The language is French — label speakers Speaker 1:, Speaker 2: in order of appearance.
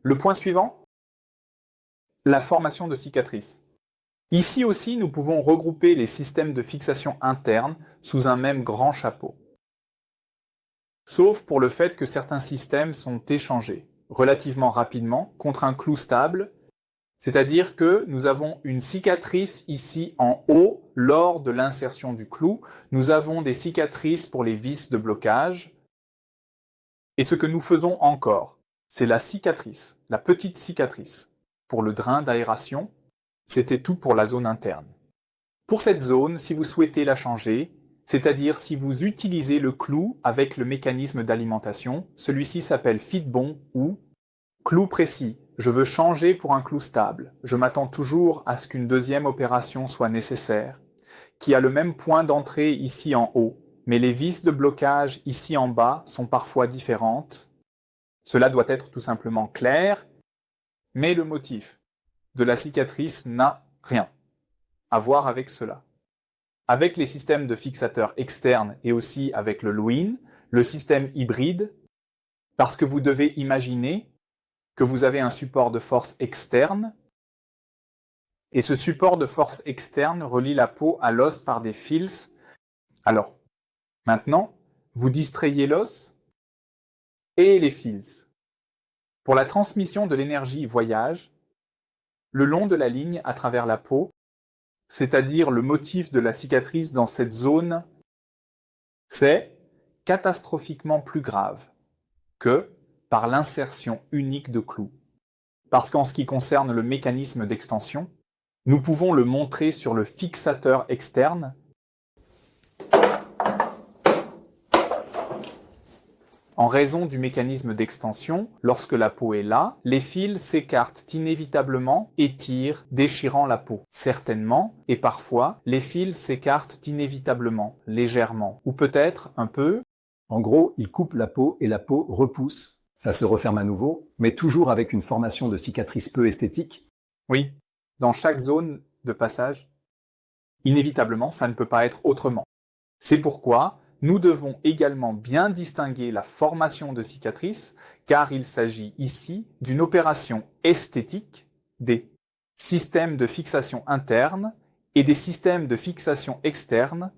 Speaker 1: Le point suivant, la formation de cicatrices. Ici aussi, nous pouvons regrouper les systèmes de fixation interne sous un même grand chapeau. Sauf pour le fait que certains systèmes sont échangés relativement rapidement contre un clou stable, c'est-à-dire que nous avons une cicatrice ici en haut lors de l'insertion du clou, nous avons des cicatrices pour les vis de blocage, et ce que nous faisons encore, c'est la cicatrice, la petite cicatrice. Pour le drain d'aération, c'était tout pour la zone interne. Pour cette zone, si vous souhaitez la changer, c'est-à-dire si vous utilisez le clou avec le mécanisme d'alimentation, celui-ci s'appelle feed-bon ou clou précis. Je veux changer pour un clou stable. Je m'attends toujours à ce qu'une deuxième opération soit nécessaire, qui a le même point d'entrée ici en haut, mais les vis de blocage ici en bas sont parfois différentes. Cela doit être tout simplement clair, mais le motif de la cicatrice n'a rien à voir avec cela. Avec les systèmes de fixateurs externes et aussi avec le Lewin, le système hybride, parce que vous devez imaginer que vous avez un support de force externe et ce support de force externe relie la peau à l'os par des fils. Alors, maintenant, vous distrayez l'os et les fils. Pour la transmission de l'énergie voyage, le long de la ligne à travers la peau, c'est-à-dire le motif de la cicatrice dans cette zone, c'est catastrophiquement plus grave que par l'insertion unique de clous. Parce qu'en ce qui concerne le mécanisme d'extension, nous pouvons le montrer sur le fixateur externe. En raison du mécanisme d'extension, lorsque la peau est là, les fils s'écartent inévitablement et tirent, déchirant la peau. Certainement, et parfois, les fils s'écartent inévitablement, légèrement, ou peut-être un peu.
Speaker 2: En gros, il coupe la peau et la peau repousse. Ça se referme à nouveau, mais toujours avec une formation de cicatrice peu esthétique.
Speaker 1: Oui, dans chaque zone de passage. Inévitablement, ça ne peut pas être autrement. C'est pourquoi nous devons également bien distinguer la formation de cicatrices, car il s'agit ici d'une opération esthétique des systèmes de fixation interne et des systèmes de fixation externe